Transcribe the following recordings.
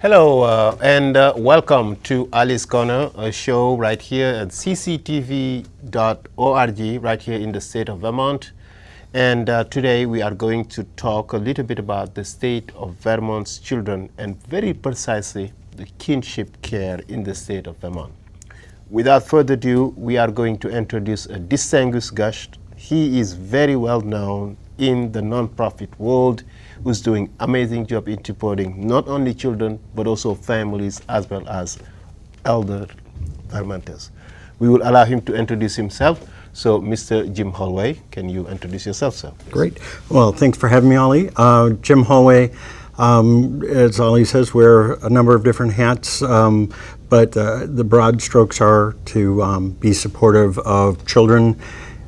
Hello and welcome to Alice Corner, a show right here at cctv.org, right here in the state of Vermont. And today we are going to talk a little bit about the state of Vermont's children and very precisely the kinship care in the state of Vermont. Without further ado, we are going to introduce a distinguished guest. He is very well known in the nonprofit world, who's doing amazing job in supporting not only children, but also families as well as elder Vermonters. We will allow him to introduce himself. So, Mr. Jim Holloway, can you introduce yourself, sir? Great. Well, thanks for having me, Ollie. Jim Holloway, as Ollie says, wear a number of different hats, but the broad strokes are to be supportive of children,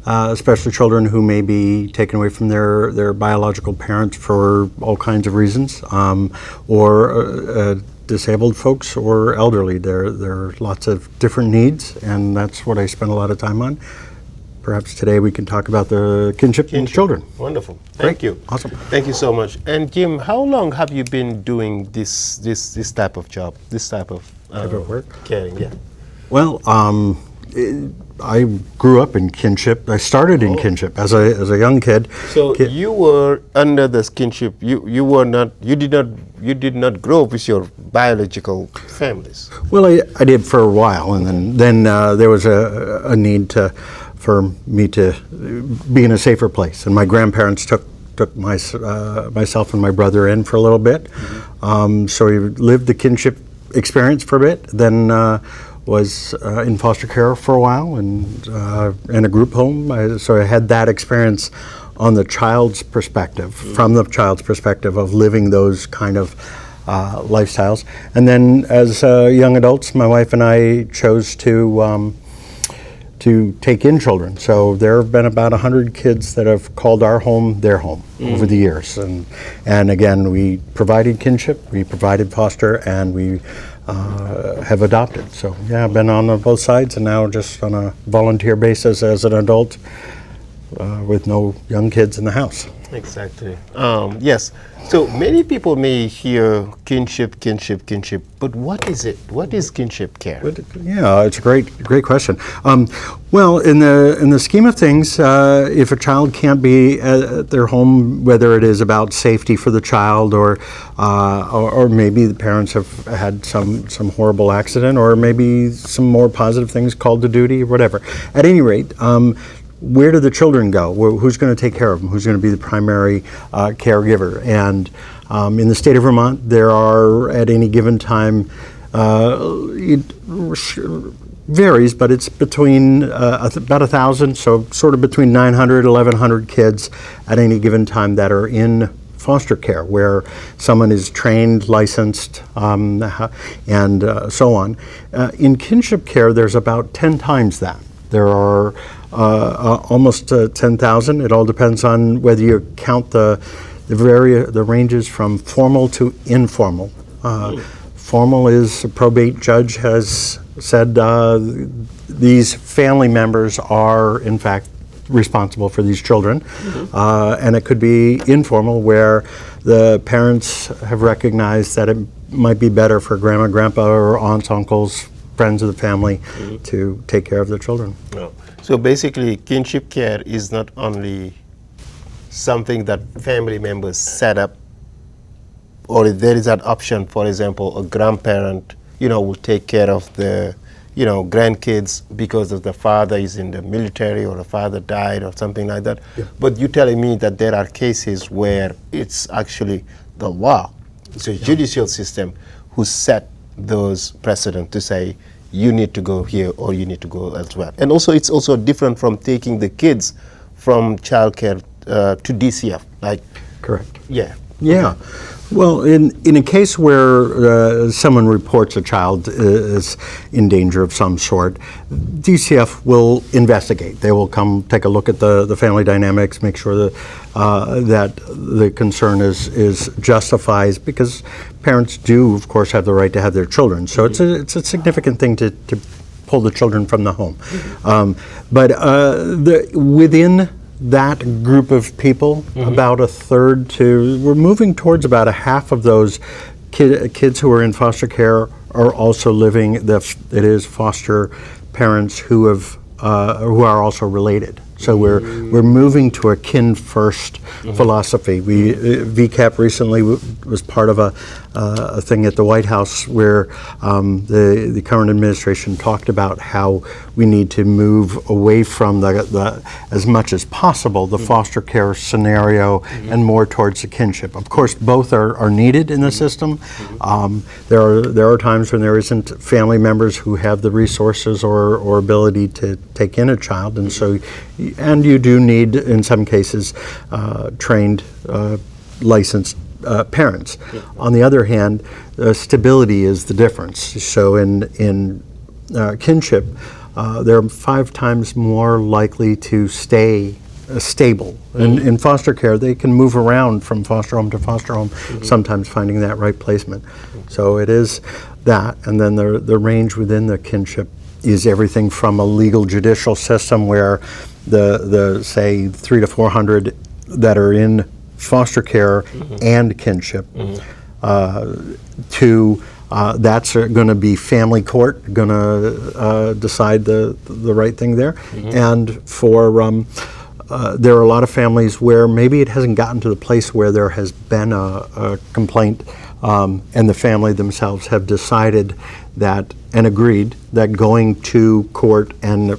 especially children who may be taken away from their biological parents for all kinds of reasons, or disabled folks or elderly. There are lots of different needs, and that's what I spend a lot of time on. Perhaps today we can talk about the kinship and children. Wonderful. Thank you. Awesome. Thank you so much. And Jim, how long have you been doing this type of job, this type of work? Caring, yeah. Well, I grew up in kinship. I started in kinship as a young kid. So you were under this kinship. You did not grow up with your biological families. Well, I did for a while, and then there was a need for me to be in a safer place, and my grandparents took myself and my brother in for a little bit. Mm-hmm. So we lived the kinship experience for a bit, then was in foster care for a while, and in a group home. So I had that experience on the child's perspective, mm-hmm. from the child's perspective of living those kind of lifestyles. And then as young adults, my wife and I chose to take in children. So there have been about 100 kids that have called our home their home over the years. And again, we provided kinship, we provided foster, and we have adopted. So yeah, I've been on both sides, and now just on a volunteer basis as an adult with no young kids in the house. Exactly. Yes. So many people may hear kinship, but what is it? What is kinship care? Yeah, it's a great question. Well, in the scheme of things, if a child can't be at their home, whether it is about safety for the child, or maybe the parents have had some horrible accident, or maybe some more positive things called to duty, or whatever. At any rate, where do the children go? Who's going to take care of them? Who's going to be the primary caregiver? And in the state of Vermont, there are at any given time, it varies, but it's between about 1,000, so sort of between 900, 1,100 kids at any given time that are in foster care, where someone is trained, licensed, and so on. In kinship care, there's about 10 times that. There are almost 10,000. It all depends on whether you count the ranges from formal to informal. Formal is a probate judge has said these family members are in fact responsible for these children, and it could be informal where the parents have recognized that it might be better for grandma, grandpa, or aunts, uncles, friends of the family to take care of their children. No. So basically, kinship care is not only something that family members set up, or if there is an option, for example, a grandparent, will take care of the, grandkids because of the father is in the military or the father died or something like that. Yeah. But you're telling me that there are cases where it's actually the law, it's a judicial system who set those precedents to say, you need to go here or you need to go elsewhere. And also, it's also different from taking the kids from childcare to DCF. Correct. Yeah. Yeah. Okay. Well, in a case where someone reports a child is in danger of some sort, DCF will investigate. They will come take a look at the family dynamics, make sure that the concern is justified, because parents do, of course, have the right to have their children. So it's a significant thing to pull the children from the home. But within that group of people, about a third to, we're moving towards about a half of those kids who are in foster care are also living. It is foster parents who are also related. So we're moving to a kin first philosophy. VCAP recently was part of a thing at the White House where the current administration talked about how we need to move away from the as much as possible the foster care scenario and more towards the kinship. Of course, both are needed in the system. There are times when there isn't family members who have the resources or ability to take in a child, and so. And you do need, in some cases, trained, licensed parents. On the other hand, stability is the difference. So in kinship, they're 5 times more likely to stay stable. In foster care, they can move around from foster home to foster home, sometimes finding that right placement. So it is that, and then the range within the kinship is everything from a legal judicial system where the say 300 to 400 that are in foster care and kinship to that's going to be family court going to decide the right thing there, and for there are a lot of families where maybe it hasn't gotten to the place where there has been a complaint and the family themselves have decided that and agreed that going to court and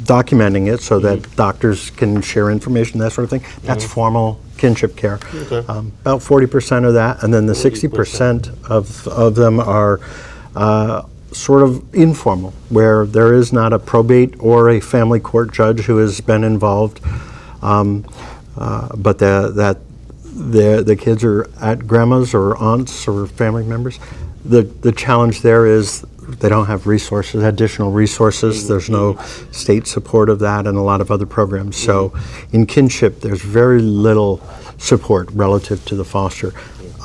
documenting it so that doctors can share information, that sort of thing, that's formal kinship care. About 40% of that, and then the 60% of them are sort of informal, where there is not a probate or a family court judge who has been involved, but the kids are at grandma's or aunts or family members. The challenge there is they don't have resources, additional resources. There's no state support of that and a lot of other programs. So in kinship, there's very little support relative to the foster.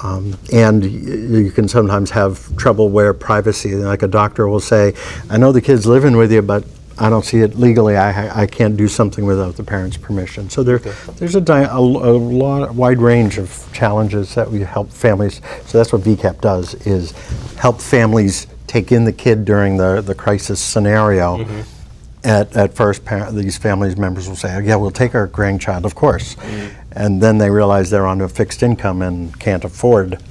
And you can sometimes have trouble where privacy, like a doctor will say, I know the kid's living with you, but I don't see it legally. I can't do something without the parents' permission. So there's a wide range of challenges that we help families. So that's what VCAP does, is help families take in the kid during the crisis scenario. At first, these families members will say, yeah, we'll take our grandchild, of course. And then they realize they're on a fixed income and can't afford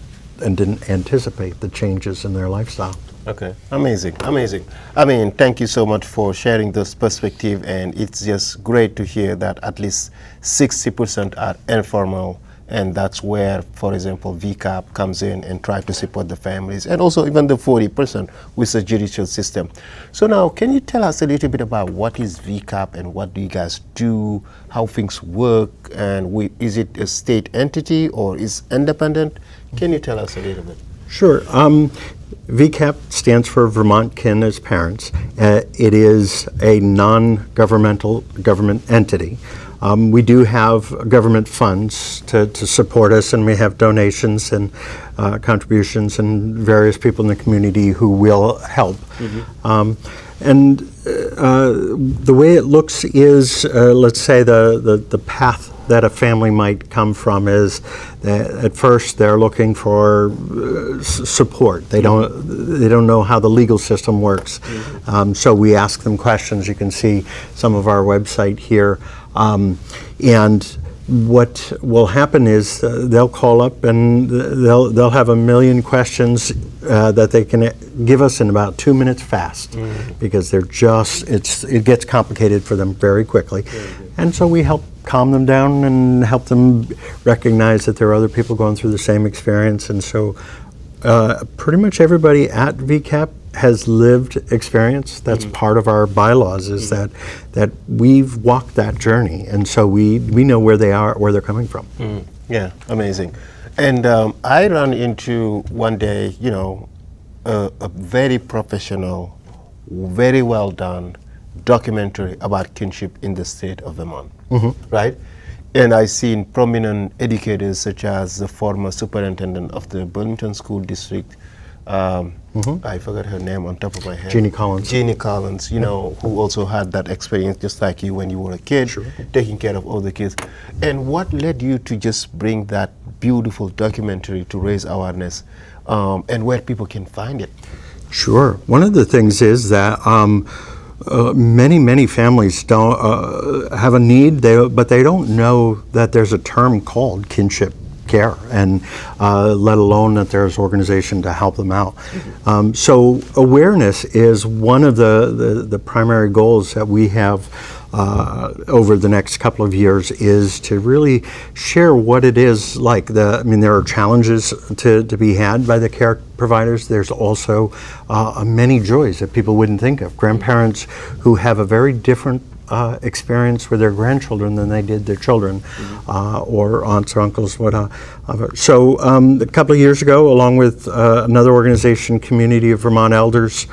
and didn't anticipate the changes in their lifestyle. Okay, amazing, amazing. I mean, thank you so much for sharing this perspective, and it's just great to hear that at least 60% are informal, and that's where, for example, VCAP comes in and try to support the families, and also even the 40% with the judicial system. So now, can you tell us a little bit about what is VCAP and what do you guys do, how things work, and is it a state entity or is independent? Can you tell us a little bit? Sure. VCAP stands for Vermont Kin as Parents. It is a non-governmental government entity. We do have government funds to support us, and we have donations and contributions and various people in the community who will help. And the way it looks is, let's say the path that a family might come from is that at first they're looking for support. They don't know how the legal system works. So we ask them questions. You can see some of our website here. And what will happen is they'll call up and they'll have a million questions that they can give us in about 2 minutes fast, because it gets complicated for them very quickly. And so we help calm them down and help them recognize that there are other people going through the same experience. And so pretty much everybody at VCAP has lived experience. That's part of our bylaws, is that we've walked that journey, and so we know where they are, where they're coming from. Yeah, amazing. And I ran into one day, a very professional, very well done documentary about kinship in the state of Vermont, right? And I've seen prominent educators such as the former superintendent of the Burlington School District, I forgot her name on top of my head. Jeannie Collins. Jeannie Collins, you know, who also had that experience just like you when you were a kid, taking care of all the kids. And what led you to just bring that beautiful documentary to raise awareness, and where people can find it? Sure. One of the things is that many families don't have a need, but they don't know that there's a term called kinship care, and let alone that there's organization to help them out. So awareness is one of the primary goals that we have over the next couple of years, is to really share what it is like. There are challenges to be had by the care providers. There's also many joys that people wouldn't think of. Grandparents who have a very different experience with their grandchildren than they did their children, or aunts or uncles. So a couple of years ago, along with another organization, Community of Vermont Elders,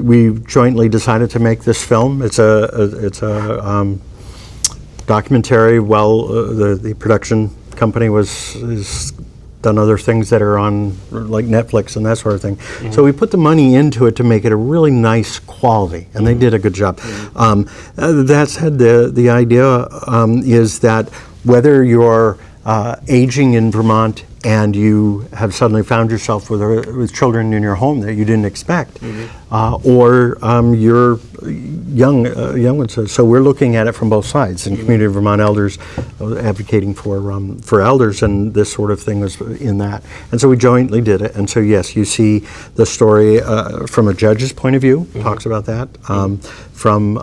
we jointly decided to make this film. It's a documentary. The production company is done other things that are on like Netflix and that sort of thing. So we put the money into it to make it a really nice quality, and they did a good job. That said, the idea is that whether you're aging in Vermont and you have suddenly found yourself with children in your home that you didn't expect, or you're young ones. So we're looking at it from both sides. And Community of Vermont Elders advocating for elders, and this sort of thing was in that. And so we jointly did it. And so yes, you see the story from a judge's point of view, talks about that, from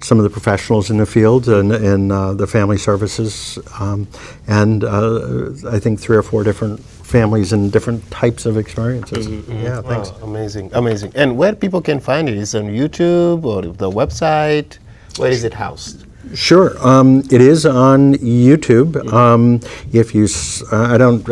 some of the professionals in the field and the family services, and I think 3 or 4 different families and different types of experiences. Yeah, thanks. Wow, amazing. And where people can find it? Is it on YouTube or the website? Where is it housed? Sure. It is on YouTube. If you, I'm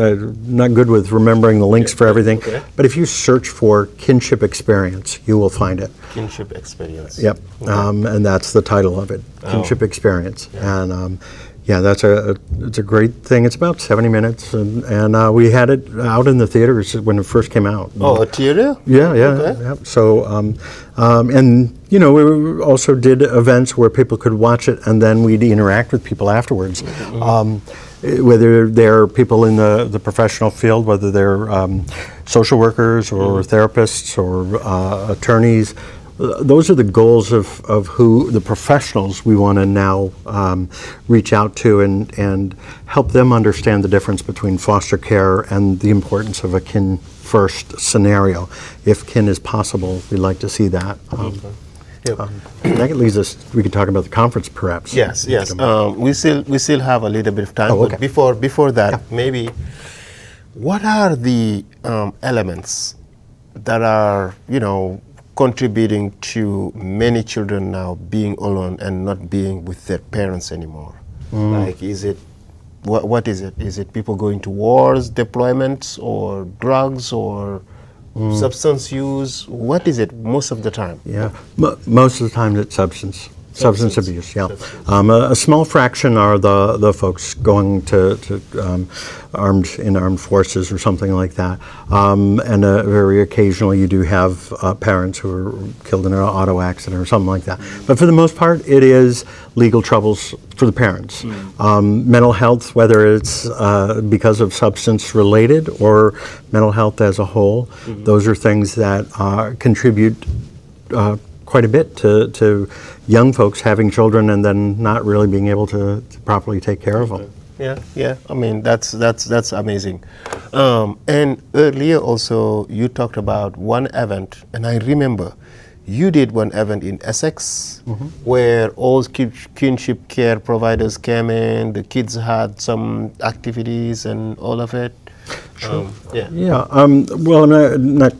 not good with remembering the links for everything, but if you search for Kinship Experience, you will find it. Kinship Experience. Yep. And that's the title of it, Kinship Experience. And yeah, it's a great thing. It's about 70 minutes, and we had it out in the theaters when it first came out. Oh, a theater? Yeah. Okay. Yeah. So, and we also did events where people could watch it, and then we'd interact with people afterwards. Whether they're people in the professional field, whether they're social workers or therapists or attorneys. Those are the goals of who the professionals we want to now reach out to and help them understand the difference between foster care and the importance of a kin first scenario. If kin is possible, we'd like to see that. That leads us. We could talk about the conference, perhaps. Yes. We still have a little bit of time. Oh, okay. But before that, maybe what are the elements that are contributing to many children now being alone and not being with their parents anymore? Like, is it, what is it? Is it people going to wars, deployments, or drugs, or substance use? What is it most of the time? Yeah, most of the time it's substance abuse, yeah. A small fraction are the folks going to armed forces or something like that. And very occasionally you do have parents who are killed in an auto accident or something like that. But for the most part, it is legal troubles for the parents. Mental health, whether it's because of substance related or mental health as a whole, those are things that contribute quite a bit to young folks having children and then not really being able to properly take care of them. Yeah. I mean, that's amazing. And earlier also you talked about one event, and I remember you did one event in Essex where all kinship care providers came in. The kids had some activities and all of it. Sure. Well, I'm not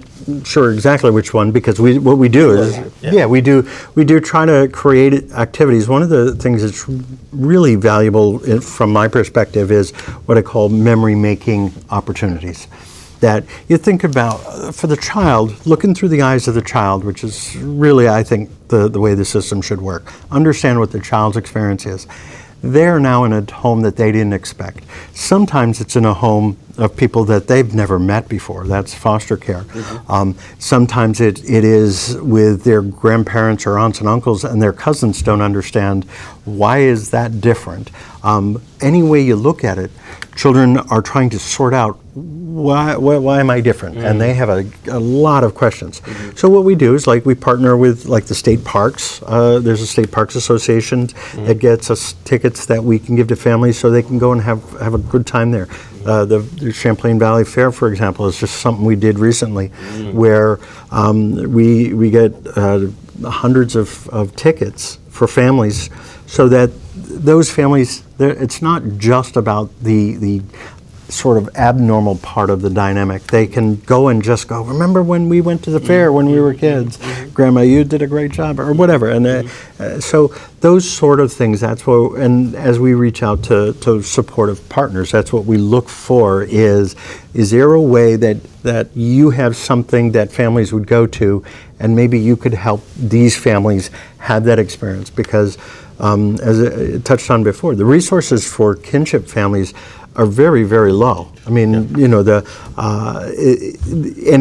sure exactly which one, because what we do is we do try to create activities. One of the things that's really valuable from my perspective is what I call memory making opportunities. That you think about for the child, looking through the eyes of the child, which is really, I think, the way the system should work. Understand what the child's experience is. they're now in a home that they didn't expect. Sometimes it's in a home of people that they've never met before. That's foster care. Sometimes it is with their grandparents or aunts and uncles, and their cousins don't understand why is that different. Any way you look at it, children are trying to sort out why am I different? And they have a lot of questions. So what we do is we partner with the state parks. There's a state parks association that gets us tickets that we can give to families so they can go and have a good time there. The Champlain Valley Fair, for example, is just something we did recently, where we get hundreds of tickets for families, so that those families, it's not just about the sort of abnormal part of the dynamic. They can go and just go, remember when we went to the fair when we were kids? Grandma, you did a great job, or whatever. And so those sort of things, that's what, and as we reach out to supportive partners, that's what we look for is there a way that you have something that families would go to, and maybe you could help these families have that experience? Because as I touched on before, the resources for kinship families are very, very low. I mean, and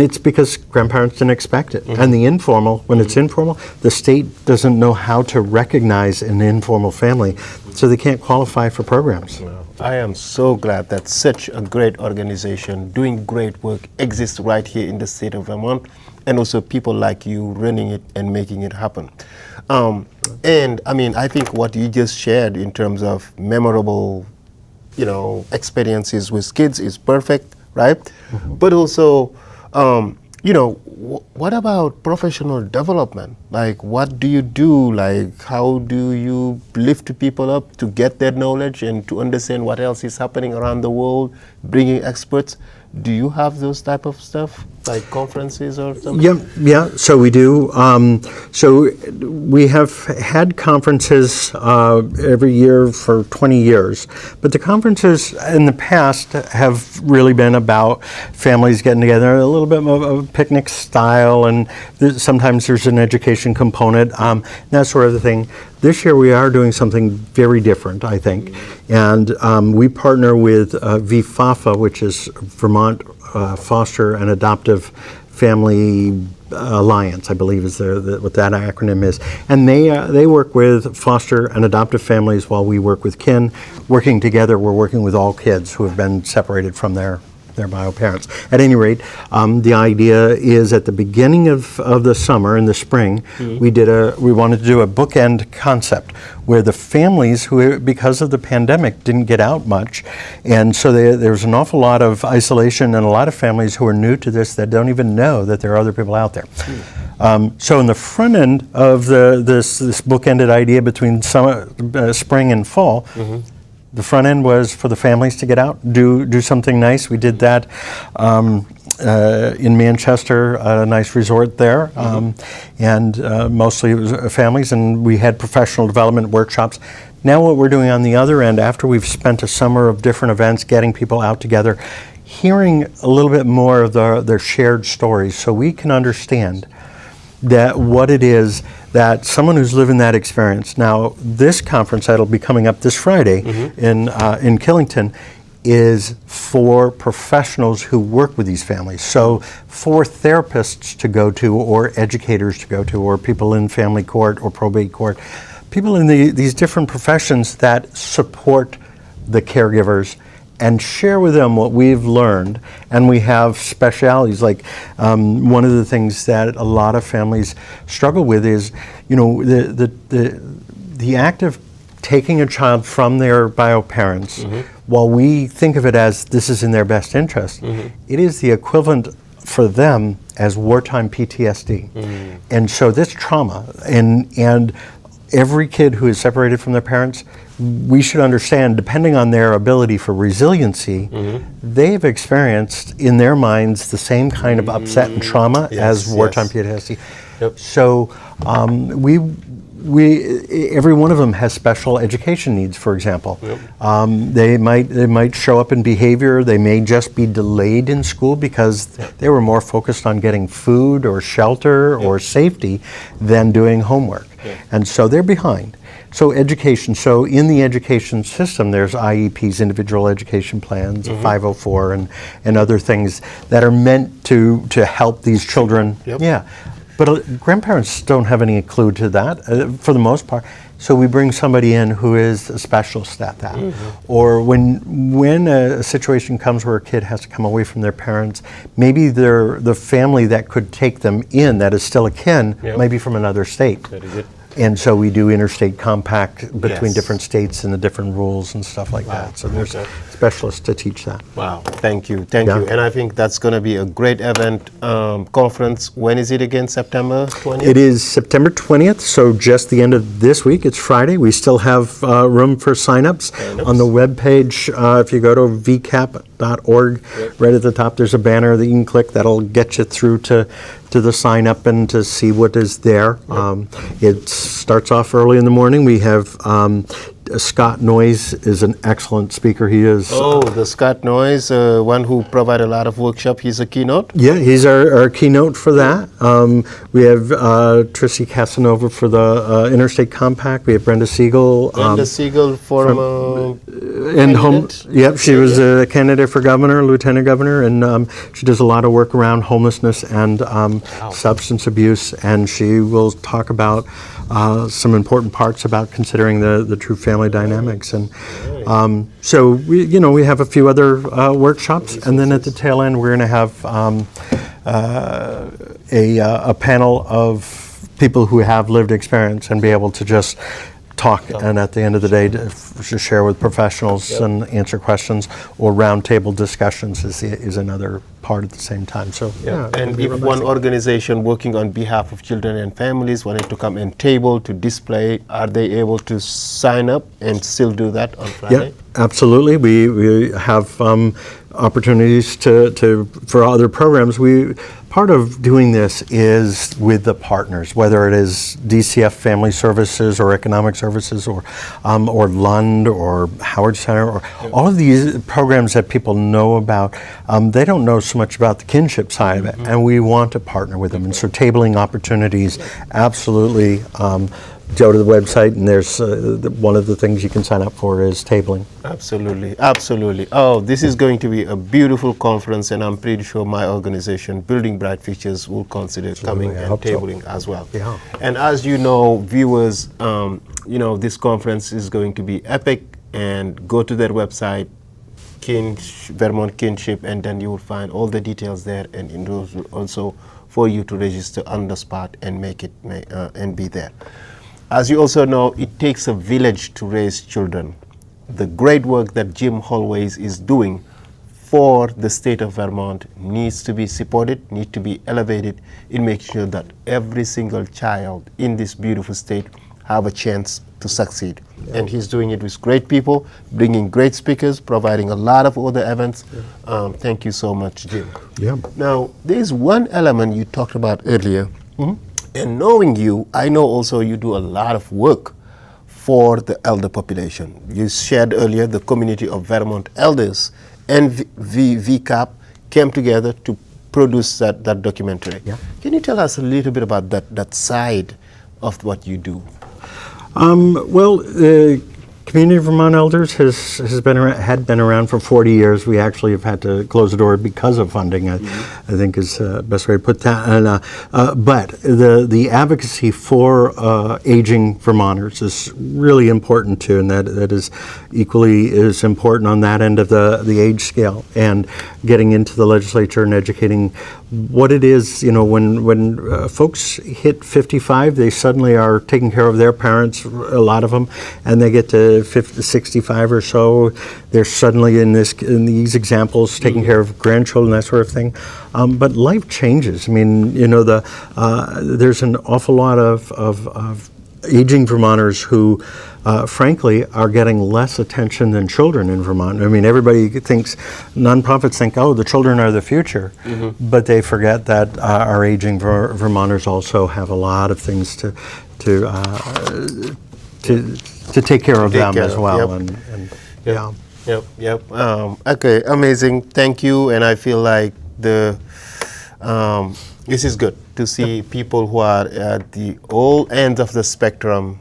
it's because grandparents didn't expect it. And the informal, when it's informal, the state doesn't know how to recognize an informal family, so they can't qualify for programs. I am so glad that such a great organization doing great work exists right here in the state of Vermont, and also people like you running it and making it happen. And I mean, I think what you just shared in terms of memorable experiences with kids is perfect, right? But also, what about professional development? What do you do? How do you lift people up to get their knowledge and to understand what else is happening around the world, bringing experts? Do you have those type of stuff, like conferences or something? Yeah. So we do. So we have had conferences every year for 20 years. But the conferences in the past have really been about families getting together, a little bit of a picnic style, and sometimes there's an education component, that sort of thing. This year we are doing something very different, I think, and we partner with VFAFA, which is Vermont Foster and Adoptive Family Alliance, I believe is what that acronym is, and they work with foster and adoptive families while we work with kin. Working together, we're working with all kids who have been separated from their bio parents. At any rate, the idea is at the beginning of the summer, in the spring, we wanted to do a bookend concept where the families who, because of the pandemic, didn't get out much, and so there was an awful lot of isolation and a lot of families who are new to this that don't even know that there are other people out there. So in the front end of this bookended idea between summer, spring and fall, the front end was for the families to get out, do something nice. We did that in Manchester, a nice resort there, and mostly it was families, and we had professional development workshops. Now what we're doing on the other end, after we've spent a summer of different events, getting people out together, hearing a little bit more of their shared stories, so we can understand that what it is that someone who's living that experience. Now, this conference that'll be coming up this Friday in Killington is for professionals who work with these families. So for therapists to go to, or educators to go to, or people in family court or probate court, people in these different professions that support the caregivers and share with them what we've learned. And we have specialities, like one of the things that a lot of families struggle with is, the act of taking a child from their bio parents, while we think of it as this is in their best interest, it is the equivalent for them as wartime PTSD. And so this trauma, and every kid who is separated from their parents, we should understand, depending on their ability for resiliency, they've experienced in their minds the same kind of upset and trauma as wartime PTSD. So every one of them has special education needs, for example. They might show up in behavior. They may just be delayed in school because they were more focused on getting food or shelter or safety than doing homework. And so they're behind. So education. So in the education system, there's IEPs, individual education plans, 504, and other things that are meant to help these children. Yep. Yeah, but grandparents don't have any clue to that for the most part. So we bring somebody in who is a specialist at that. Or when a situation comes where a kid has to come away from their parents, maybe the family that could take them in, that is still a kin, might be from another state. Very good. And so we do interstate compact between Yes. different states and the different rules and stuff like that. So there's specialists to teach that. Wow, thank you, thank Yeah. you. And I think that's going to be a great event, conference. When is it again, September 20th? It is September 20th, so just the end of this week. It's Friday. We still have room for signups. On the webpage, if you go to vcap.org, right at the top there's a banner that you can click that'll get you through to the sign up and to see what is there. It starts off early in the morning. We have Scott Noyes is an excellent speaker. He is. Oh, the Scott Noyes, one who provided a lot of workshop. He's a keynote. Yeah, he's our keynote for that. We have Tracy Casanova for the Interstate Compact. We have Brenda Siegel. Brenda Siegel, former And home, candidate? yep, she was a candidate for governor, lieutenant governor, and she does a lot of work around homelessness and substance abuse. And she will talk about some important parts about considering the true family dynamics. And so we have a few other workshops, and then at the tail end we're going to have a panel of people who have lived experience and be able to just talk, and at the end of the day to share with professionals and answer questions, or roundtable discussions is another part at the same time. So And if one organization working on behalf of children and families wanted to come and table to display, are they able to sign up and still do that on Friday? Yeah, absolutely. We have opportunities for other programs. Part of doing this is with the partners, whether it is DCF Family Services or Economic Services or Lund or Howard Center, or all of these programs that people know about. They don't know so much about the kinship side of it, and we want to partner with them. And so tabling opportunities, absolutely. Go to the website, and there's one of the things you can sign up for is tabling. Absolutely, absolutely. Oh, this is going to be a beautiful conference, and I'm pretty sure my organization, Building Bright Futures, will consider coming and tabling as well. Yeah. And as you know, viewers, this conference is going to be epic, and go to their website, Vermont Kinship, and then you will find all the details there, and also for you to register on the spot and make it and be there. As you also know, it takes a village to raise children. The great work that Jim Holways is doing for the state of Vermont needs to be supported, needs to be elevated in making sure that every single child in this beautiful state have a chance to succeed. Yeah. And he's doing it with great people, bringing great speakers, providing a lot of other events. Yeah. Thank you so much, Jim. Yeah. Now, there's one element you talked about earlier. And knowing you, I know also you do a lot of work for the elder population. You shared earlier the community of Vermont elders and VCAP came together to produce that documentary. Yeah. Can you tell us a little bit about that side of what you do? The Community of Vermont Elders had been around for 40 years. We actually have had to close the door because of funding, I think is the best way to put that. And, but the advocacy for aging Vermonters is really important too, and that is equally as important on that end of the age scale, and getting into the legislature and educating what it is. When folks hit 55, they suddenly are taking care of their parents, a lot of them, and they get to 65 or so, they're suddenly in these examples taking care of grandchildren, that sort of thing. But life changes. I mean, there's an awful lot of aging Vermonters who, frankly, are getting less attention than children in Vermont. I mean, everybody thinks, nonprofits think, oh, the children are the future, but they forget that our aging Vermonters also have a lot of things to take care of them as well. Yep. Okay, amazing. Thank you. And I feel like this is good to see people who are at the all ends of the spectrum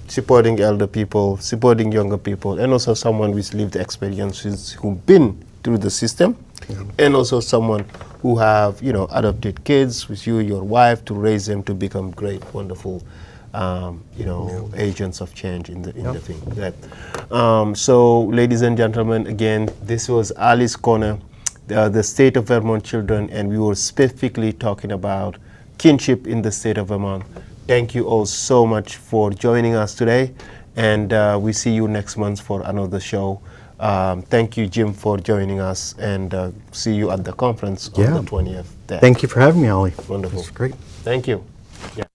supporting elder people, supporting younger people, and also someone with lived experiences who've been through the system, and also someone who have, you know, adopted kids with you, your wife, to raise them to become great, wonderful, you know, agents of change in the thing. So, ladies and gentlemen, again, this was Alice Corner, the state of Vermont children, and we were specifically talking about kinship in the state of Vermont. Thank you all so much for joining us today, and we see you next month for another show. Thank you, Jim, for joining us, and see you at the conference on the 20th. There. Thank you for having me, Ollie. Wonderful. That's great. Thank you. Yeah.